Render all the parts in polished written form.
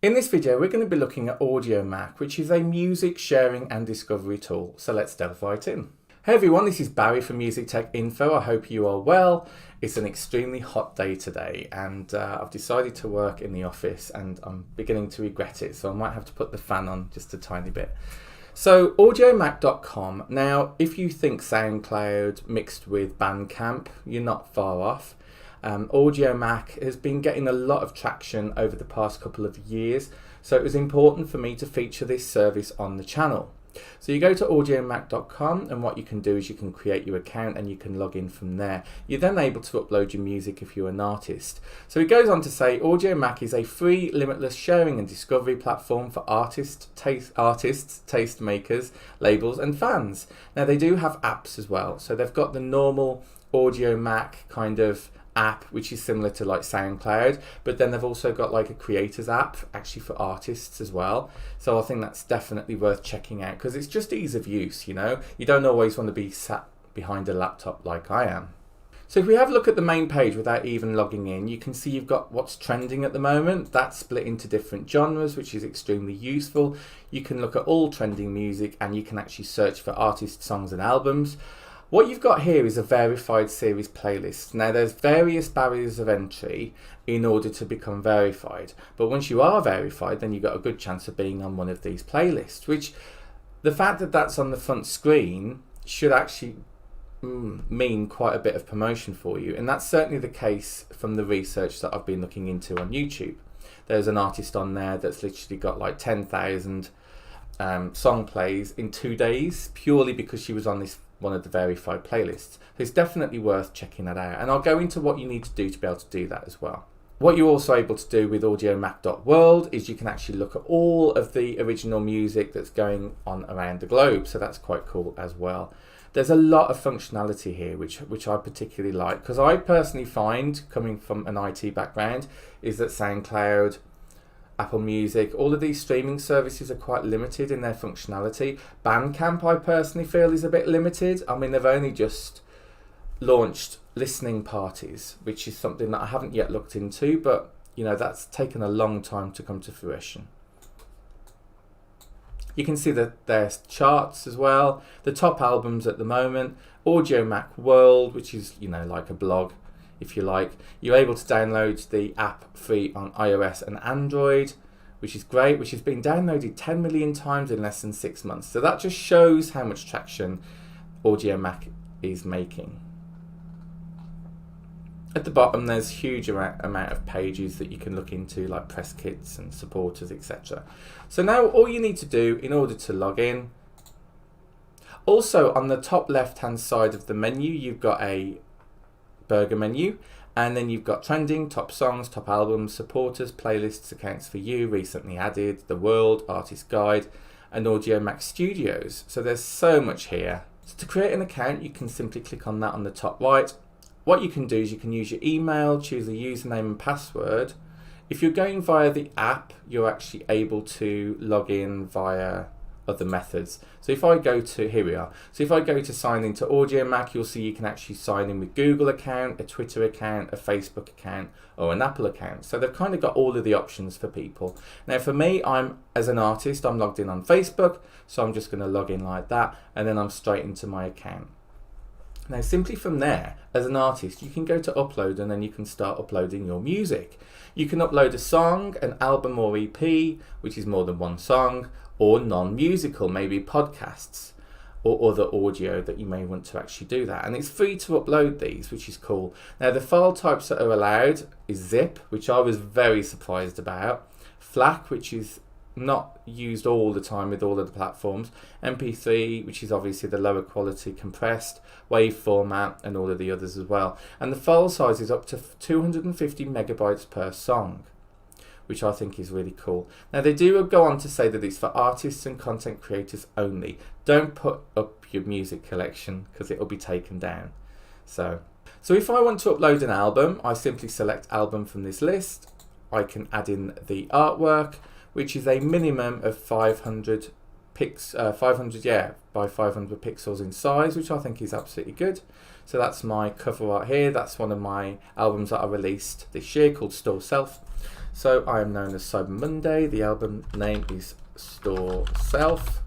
In this video, we're going to be looking at Audiomack, which is a music sharing and discovery tool. So let's delve right in. Hey everyone, this is Barry from Music Tech Info. I hope you are well. It's an extremely hot day today and I've decided to work in the office and I'm beginning to regret it. So I might have to put the fan on just a tiny bit. So Audiomack.com. Now, if you think SoundCloud mixed with Bandcamp, you're not far off. Audiomack has been getting a lot of traction over the past couple of years, so it was important for me to feature this service on the channel. So you go to Audiomack.com and what you can do is you can create your account and you can log in from there. You're then able to upload your music if you're an artist. So it goes on to say Audiomack is a free, limitless sharing and discovery platform for artists, taste makers, labels and fans. Now they do have apps as well. So they've got the normal Audiomack kind of app, which is similar to like SoundCloud, but then they've also got like a creators app actually for artists as well. So I think that's definitely worth checking out because it's just ease of use, you know. You don't always want to be sat behind a laptop like I am. So if we have a look at the main page without even logging in, you can see you've got what's trending at the moment. That's split into different genres, which is extremely useful. You can look at all trending music and you can actually search for artist songs and albums. What you've got here is a verified series playlist. Now there's various barriers of entry in order to become verified, but once you are verified then you've got a good chance of being on one of these playlists, which the fact that that's on the front screen should actually mean quite a bit of promotion for you, and that's certainly the case from the research that I've been looking into on YouTube. There's an artist on there that's literally got like 10,000 song plays in 2 days purely because she was on this one of the verified playlists. So it's definitely worth checking that out, and I'll go into what you need to do to be able to do that as well. What you're also able to do with audiomack.world is you can actually look at all of the original music that's going on around the globe, so that's quite cool as well. There's a lot of functionality here which I particularly like, because I personally find, coming from an IT background, is that SoundCloud, Apple Music, all of these streaming services are quite limited in their functionality. Bandcamp, I personally feel, is a bit limited. I mean, they've only just launched listening parties, which is something that I haven't yet looked into, but you know, that's taken a long time to come to fruition. You can see that there's charts as well, the top albums at the moment, Audiomack World, which is, you know, like a blog, if you like. You're able to download the app free on iOS and Android, which is great, which has been downloaded 10 million times in less than 6 months. So that just shows how much traction Audiomack is making. At the bottom there's a huge amount of pages that you can look into, like press kits and supporters, etc. So now all you need to do in order to log in, also on the top left hand side of the menu you've got a burger menu, and then you've got trending, top songs, top albums, supporters, playlists, accounts for you, recently added, the world, artist guide, and Audiomack Studios. So there's so much here. So to create an account you can simply click on that on the top right. What you can do is you can use your email, choose a username and password. If you're going via the app, you're actually able to log in via other methods. So if I go to, here we are, so if I go to sign into Audiomack, you'll see you can actually sign in with Google account, a Twitter account, a Facebook account, or an Apple account. So they've kind of got all of the options for people. Now for me, as an artist, I'm logged in on Facebook, so I'm just going to log in like that, and then I'm straight into my account. Now simply from there, as an artist, you can go to upload and then you can start uploading your music. You can upload a song, an album or EP, which is more than one song, or non-musical, maybe podcasts or other audio that you may want to actually do that. And it's free to upload these, which is cool. Now the file types that are allowed is zip, which I was very surprised about, FLAC, which is not used all the time with all of the platforms, MP3, which is obviously the lower quality compressed, WAV format, and all of the others as well. And the file size is up to 250 megabytes per song, which I think is really cool. Now they do go on to say that it's for artists and content creators only. Don't put up your music collection because it will be taken down. So if I want to upload an album, I simply select album from this list. I can add in the artwork, which is a minimum of 500 500 by 500 pixels in size, which I think is absolutely good. So that's my cover art here. That's one of my albums that I released this year called Store Self. So I am known as Cyber Monday. The album name is Store Self.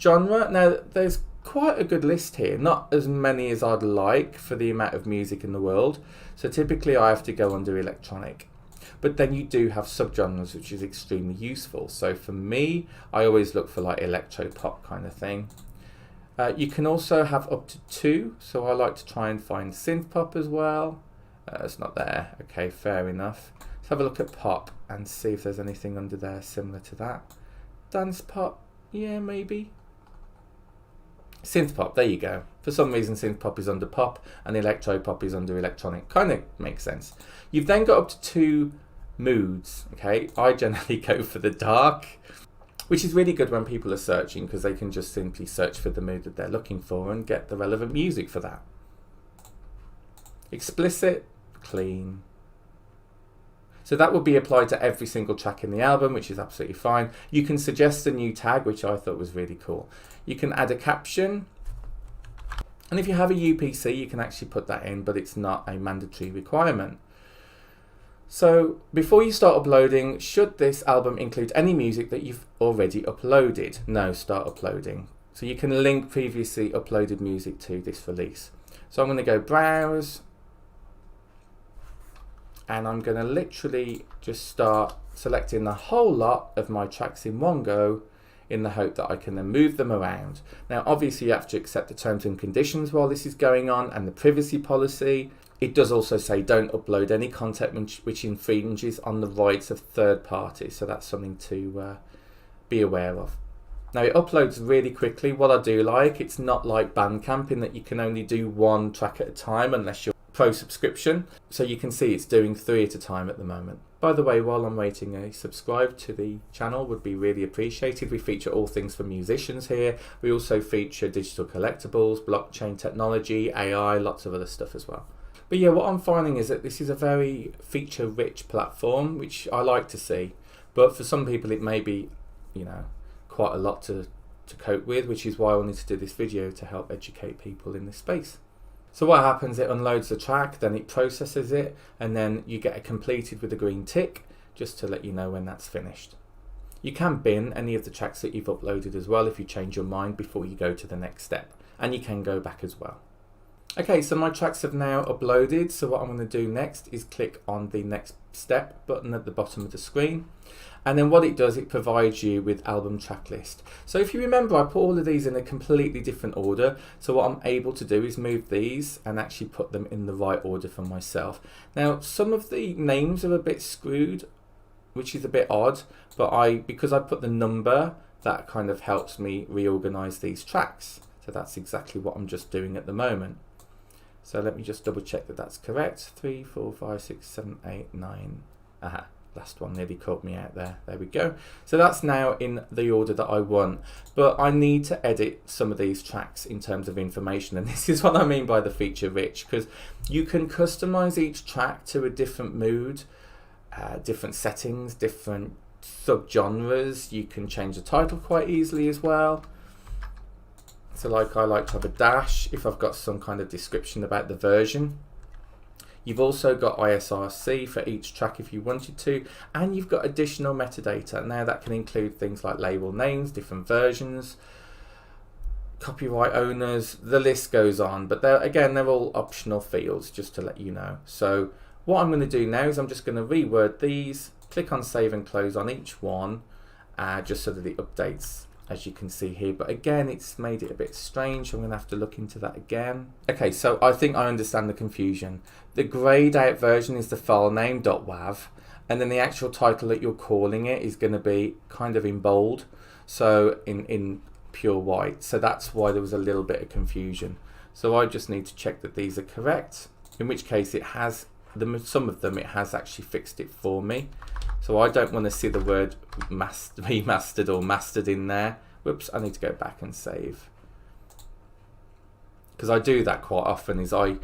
Genre, now there's quite a good list here, not as many as I'd like for the amount of music in the world. So typically I have to go under electronic. But then you do have subgenres, which is extremely useful. So for me, I always look for like electro pop kind of thing. You can also have up to 2. So I like to try and find synth pop as well. It's not there. Okay, fair enough. Let's have a look at pop and see if there's anything under there similar to that. Dance pop, yeah, maybe. Synth pop, there you go. For some reason synth pop is under pop and electro pop is under electronic. Kind of makes sense. You've then got up to 2 moods. Okay, I generally go for the dark, which is really good when people are searching, because they can just simply search for the mood that they're looking for and get the relevant music for that. Explicit, clean. So that would be applied to every single track in the album, which is absolutely fine. You can suggest a new tag, which I thought was really cool. You can add a caption. And if you have a UPC, you can actually put that in, but it's not a mandatory requirement. So before you start uploading, should this album include any music that you've already uploaded? No, start uploading. So you can link previously uploaded music to this release. So I'm going to go browse. And I'm going to literally just start selecting the whole lot of my tracks in one go, in the hope that I can then move them around. Now obviously you have to accept the terms and conditions while this is going on, and the privacy policy. It does also say don't upload any content which infringes on the rights of third parties, so that's something to be aware of. Now it uploads really quickly. What I do like, it's not like Bandcamp in that you can only do 1 track at a time unless you're pro subscription. So you can see it's doing 3 at a time at the moment. By the way, while I'm waiting, a subscribe to the channel would be really appreciated. We feature all things for musicians here. We also feature digital collectibles, blockchain technology, AI, lots of other stuff as well. But yeah, what I'm finding is that this is a very feature-rich platform, which I like to see. But for some people, it may be, you know, quite a lot to cope with, which is why I wanted to do this video to help educate people in this space. So what happens, it unloads the track, then it processes it, and then you get it completed with a green tick, just to let you know when that's finished. You can bin any of the tracks that you've uploaded as well if you change your mind before you go to the next step, and you can go back as well. Okay, so my tracks have now uploaded, so what I'm going to do next is click on the next step button at the bottom of the screen, and then what it does, it provides you with album track list. So if you remember, I put all of these in a completely different order, so what I'm able to do is move these and actually put them in the right order for myself. Now some of the names are a bit screwed, which is a bit odd, but because I put the number, that kind of helps me reorganize these tracks. So that's exactly what I'm just doing at the moment. So let me just double check that that's correct. 3, 4, 5, 6, 7, 8, 9. Aha, last one nearly caught me out there. There we go. So that's now in the order that I want. But I need to edit some of these tracks in terms of information. And this is what I mean by the feature rich, because you can customize each track to a different mood, different settings, different subgenres. You can change the title quite easily as well. So like I like to have a dash if I've got some kind of description about the version. You've also got ISRC for each track if you wanted to, and you've got additional metadata. Now that can include things like label names, different versions, copyright owners, the list goes on, but they're all optional fields, just to let you know. So what I'm going to do now is I'm just going to reword these, click on save and close on each one, just so that it updates, as you can see here. But again, it's made it a bit strange. I'm going to have to look into that again. Okay, so I think I understand the confusion. The grayed out version is the file name .wav, and then the actual title that you're calling it is going to be kind of in bold, so in pure white. So that's why there was a little bit of confusion. So I just need to check that these are correct, in which case it has some of them, it has actually fixed it for me. So I don't want to see the word remastered or mastered in there. Whoops, I need to go back and save. Because I do that quite often, is I,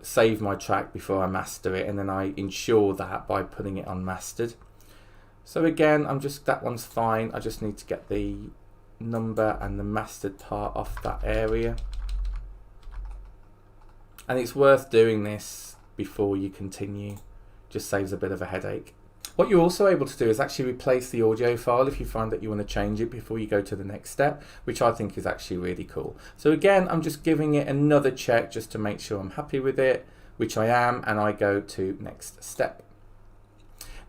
save my track before I master it, and then I ensure that by putting it on mastered. So again, that one's fine. I just need to get the number and the mastered part off that area. And it's worth doing this before you continue, just saves a bit of a headache. What you're also able to do is actually replace the audio file if you find that you want to change it before you go to the next step, which I think is actually really cool. So again, I'm just giving it another check just to make sure I'm happy with it, which I am, and I go to next step.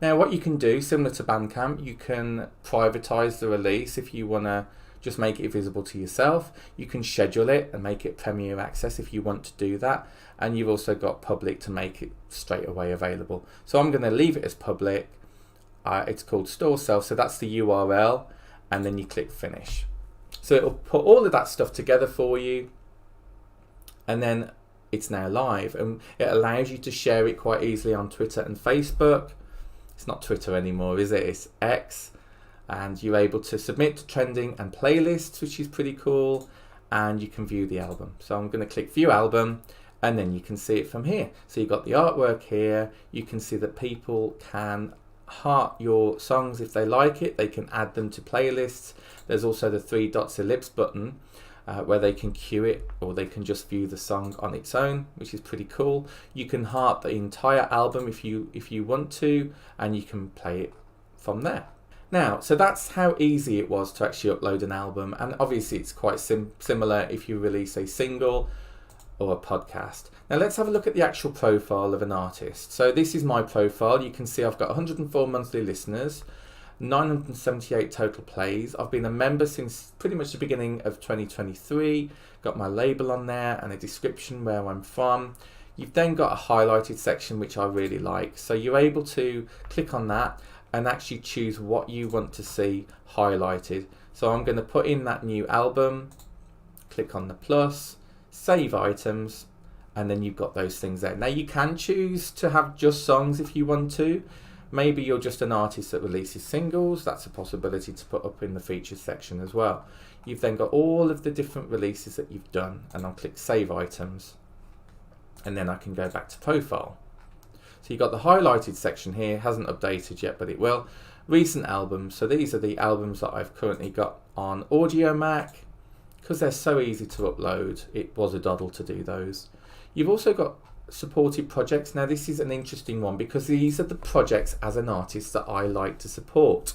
Now what you can do, similar to Bandcamp, you can privatize the release if you want to just make it visible to yourself. You can schedule it and make it Premier Access if you want to do that. And you've also got public to make it straight away available. So I'm going to leave it as public. It's called Store Self, so that's the URL, and then you click Finish. So it'll put all of that stuff together for you, and then it's now live, and it allows you to share it quite easily on Twitter and Facebook. It's not Twitter anymore, is it? It's X. And you're able to submit to trending and playlists, which is pretty cool, and you can view the album. So I'm going to click View Album, and then you can see it from here. So you've got the artwork here. You can see that people can heart your songs if they like it. They can add them to playlists. There's also the 3 dots ellipse button where they can queue it, or they can just view the song on its own, which is pretty cool. You can heart the entire album if you want to, and you can play it from there. Now, so that's how easy it was to actually upload an album, and obviously it's quite similar if you release a single or a podcast. Now let's have a look at the actual profile of an artist. So this is my profile. You can see I've got 104 monthly listeners, 978 total plays. I've been a member since pretty much the beginning of 2023. Got my label on there and a description where I'm from. You've then got a highlighted section, which I really like. So you're able to click on that and actually choose what you want to see highlighted. So I'm going to put in that new album, click on the plus, save items, and then you've got those things there. Now you can choose to have just songs if you want to. Maybe you're just an artist that releases singles. That's a possibility to put up in the features section as well. You've then got all of the different releases that you've done, and I'll click save items, and then I can go back to profile. So you've got the highlighted section here, hasn't updated yet, but it will. Recent albums, so these are the albums that I've currently got on Audiomack. Because they're so easy to upload, it was a doddle to do those. You've also got supported projects. Now this is an interesting one because these are the projects as an artist that I like to support.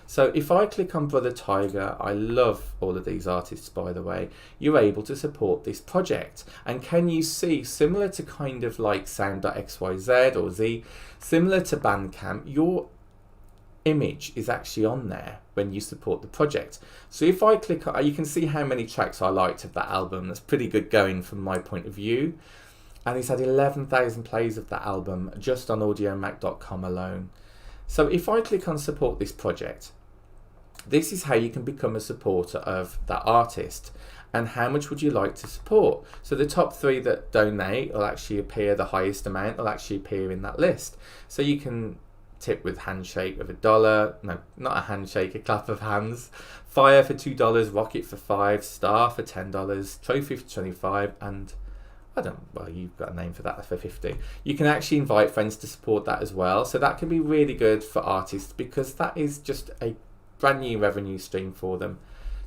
So if I click on Brother Tiger, I love all of these artists by the way, you're able to support this project. And can you see, similar to kind of like Sound.xyz or Z, similar to Bandcamp, your image is actually on there when you support the project. So if I click, you can see how many tracks I liked of that album. That's pretty good going from my point of view. And he's had 11,000 plays of that album just on audiomack.com alone. So if I click on support this project, this is how you can become a supporter of that artist. And how much would you like to support? So the top 3 that donate will actually appear, the highest amount will actually appear in that list. So you can tip with handshake of $1, no, not a handshake, a clap of hands, fire for $2, rocket for $5, star for $10, trophy for $25, and well, you've got a name for that for $50. You can actually invite friends to support that as well. So that can be really good for artists because that is just a brand new revenue stream for them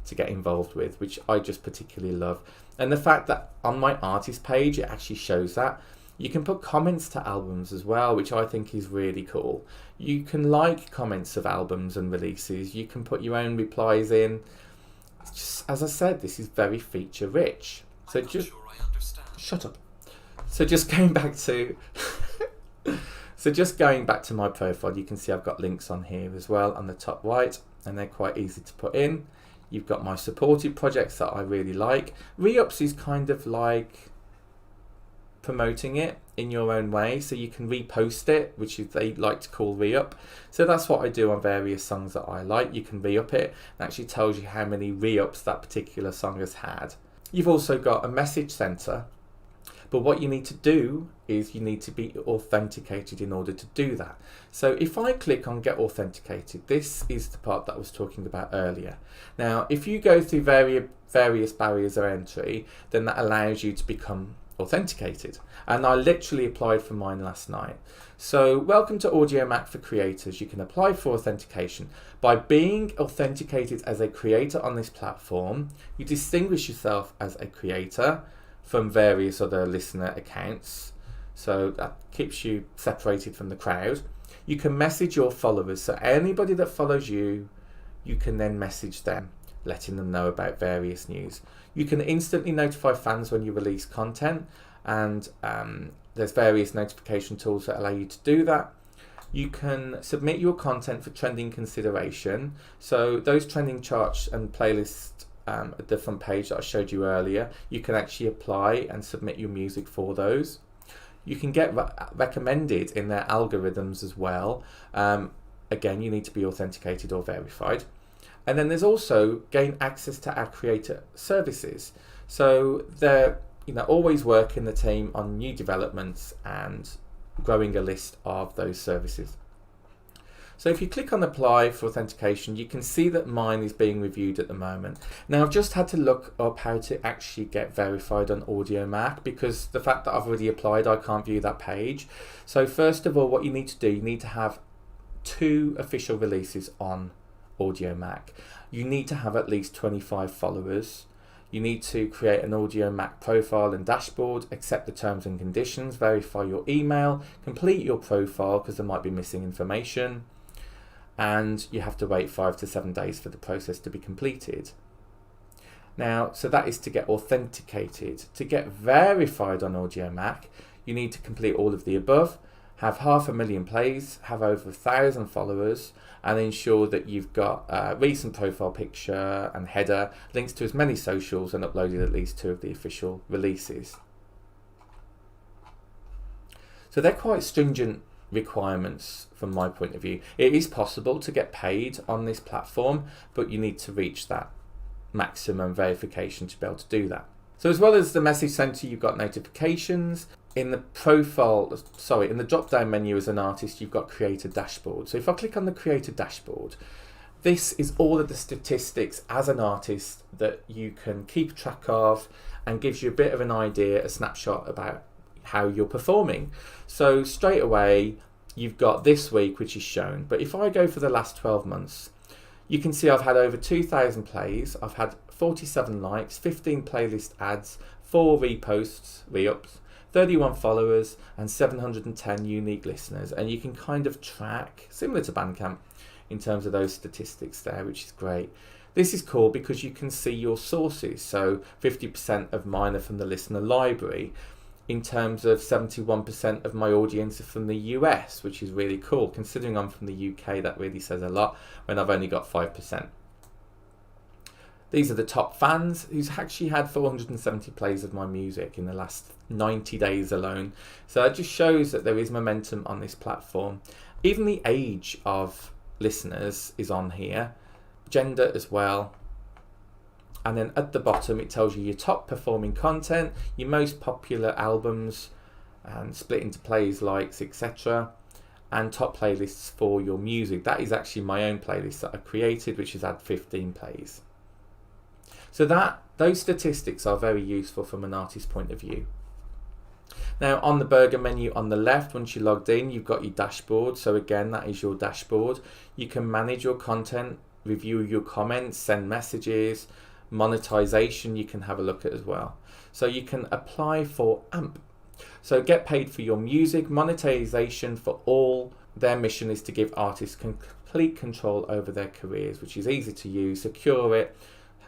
to get involved with, which I just particularly love. And the fact that on my artist page, it actually shows that. You can put comments to albums as well, which I think is really cool. You can like comments of albums and releases. You can put your own replies in. It's just, as I said, this is very feature rich. So just shut up. So just going back to my profile, you can see I've got links on here as well on the top right, and they're quite easy to put in. You've got my supported projects that I really like. Re-ups is kind of like promoting it in your own way, so you can repost it, which they like to call re-up. So that's what I do on various songs that I like. You can re-up it, and actually tells you how many re-ups that particular song has had. You've also got a message center, but what you need to do is you need to be authenticated in order to do that. So if I click on get authenticated, this is the part that I was talking about earlier. Now, if you go through various barriers of entry, then that allows you to become authenticated. And I literally applied for mine last night. So welcome to Audiomack for creators. You can apply for authentication. By being authenticated as a creator on this platform, you distinguish yourself as a creator from various other listener accounts. So that keeps you separated from the crowd. You can message your followers. So anybody that follows you, you can then message them, letting them know about various news. You can instantly notify fans when you release content, and there's various notification tools that allow you to do that. You can submit your content for trending consideration. So those trending charts and playlists at the front page that I showed you earlier, you can actually apply and submit your music for those. You can get recommended in their algorithms as well. Again, you need to be authenticated or verified. And then there's also gain access to our creator services. So they're always working the team on new developments and growing a list of those services. So if you click on apply for authentication, you can see that mine is being reviewed at the moment. Now I've just had to look up how to actually get verified on Audiomack, because the fact that I've already applied, I can't view that page. So first of all, what you need to do, you need to have 2 official releases on Audiomack. You need to have at least 25 followers. You need to create an Audiomack profile and dashboard, accept the terms and conditions, verify your email, complete your profile because there might be missing information, and you have to wait 5 to 7 days for the process to be completed. Now, so that is to get authenticated. To get verified on Audiomack, you need to complete all of the above, have 500,000 plays, have over 1,000 followers, and ensure that you've got a recent profile picture and header, links to as many socials, and uploaded at least 2 of the official releases. So they're quite stringent requirements from my point of view. It is possible to get paid on this platform, but you need to reach that maximum verification to be able to do that. So as well as the message center, you've got notifications. In the in the drop down menu as an artist, you've got creator dashboard. So if I click on the creator dashboard, this is all of the statistics as an artist that you can keep track of, and gives you a bit of an idea, a snapshot about how you're performing. So straight away, you've got this week, which is shown. But if I go for the last 12 months, you can see I've had over 2,000 plays. I've had 47 likes, 15 playlist ads, 4 reposts, re-ups, 31 followers, and 710 unique listeners. And you can kind of track, similar to Bandcamp, in terms of those statistics there, which is great. This is cool because you can see your sources. So 50% of mine are from the listener library. In terms of 71% of my audience are from the US, which is really cool. Considering I'm from the UK, that really says a lot when I've only got 5%. These are the top fans who's actually had 470 plays of my music in the last 90 days alone. So that just shows that there is momentum on this platform. Even the age of listeners is on here, gender as well. And then at the bottom, it tells you your top performing content, your most popular albums, and split into plays, likes, etc. And top playlists for your music. That is actually my own playlist that I created, which has had 15 plays. So those statistics are very useful from an artist's point of view. Now on the burger menu on the left, once you're logged in, you've got your dashboard. So again, that is your dashboard. You can manage your content, review your comments, send messages, monetization you can have a look at as well. So you can apply for AMP. So get paid for your music, monetization for all. Their mission is to give artists complete control over their careers, which is easy to use, secure it,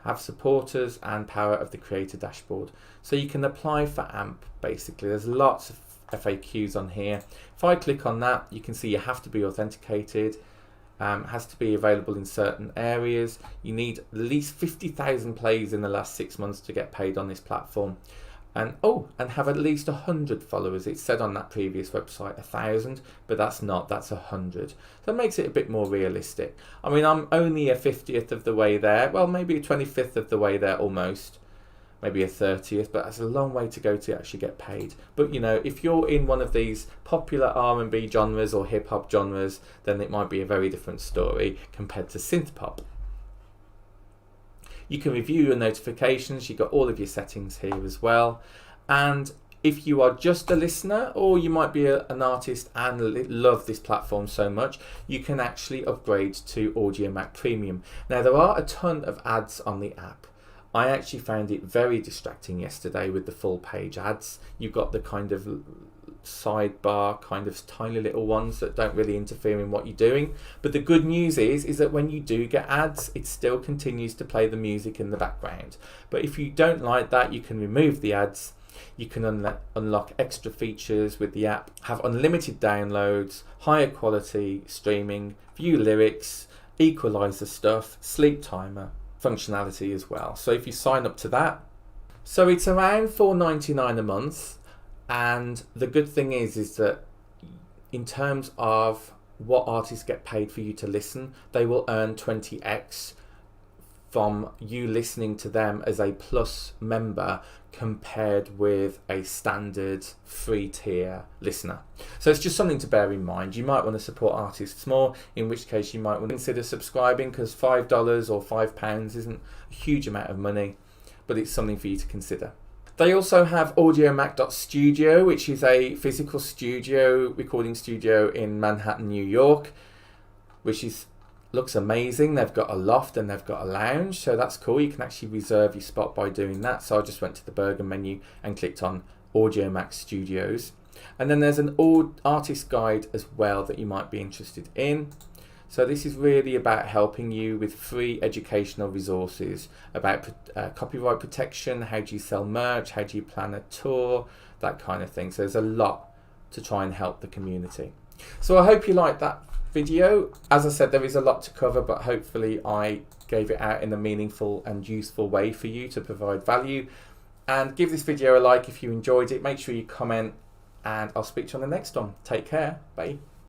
have supporters, and power of the creator dashboard. So you can apply for AMP basically. There's lots of FAQs on here. If I click on that, you can see you have to be authenticated. Has to be available in certain areas. You need at least 50,000 plays in the last 6 months to get paid on this platform. And have at least 100 followers. It said on that previous website 1,000, but that's 100. So that makes it a bit more realistic. I mean, I'm only a 50th of the way there. Well, maybe a 25th of the way there almost. Maybe a 30th, but that's a long way to go to actually get paid. But you know, if you're in one of these popular R&B genres or hip hop genres, then it might be a very different story compared to synth pop. You can review your notifications. You've got all of your settings here as well. And If you are just a listener, or you might be an artist and love this platform so much, you can actually upgrade to Audiomack Premium. Now, there are a ton of ads on the app. I actually found it very distracting yesterday with the full page ads. You've got the kind of sidebar, kind of tiny little ones that don't really interfere in what you're doing. But the good news is that when you do get ads, it still continues to play the music in the background. But if you don't like that, you can remove the ads. You can unlock extra features with the app, have unlimited downloads, higher quality streaming, view lyrics, equalizer stuff, sleep timer functionality as well. So if you sign up to that, so it's around $4.99 a month. And the good thing is that in terms of what artists get paid for you to listen, they will earn 20x from you listening to them as a plus member compared with a standard free tier listener. So it's just something to bear in mind. You might want to support artists more, in which case you might want to consider subscribing, because $5 or £5 isn't a huge amount of money, but it's something for you to consider. They also have Audiomack.studio, which is a physical recording studio in Manhattan, New York, which looks amazing. They've got a loft and they've got a lounge, so that's cool. You can actually reserve your spot by doing that. So I just went to the burger menu and clicked on Audiomack Studios. And then there's an artist guide as well that you might be interested in. So this is really about helping you with free educational resources about copyright protection, how do you sell merch, how do you plan a tour, that kind of thing. So there's a lot to try and help the community. So I hope you liked that video. As I said, there is a lot to cover, but hopefully I gave it out in a meaningful and useful way for you to provide value. And give this video a like if you enjoyed it. Make sure you comment, and I'll speak to you on the next one. Take care. Bye.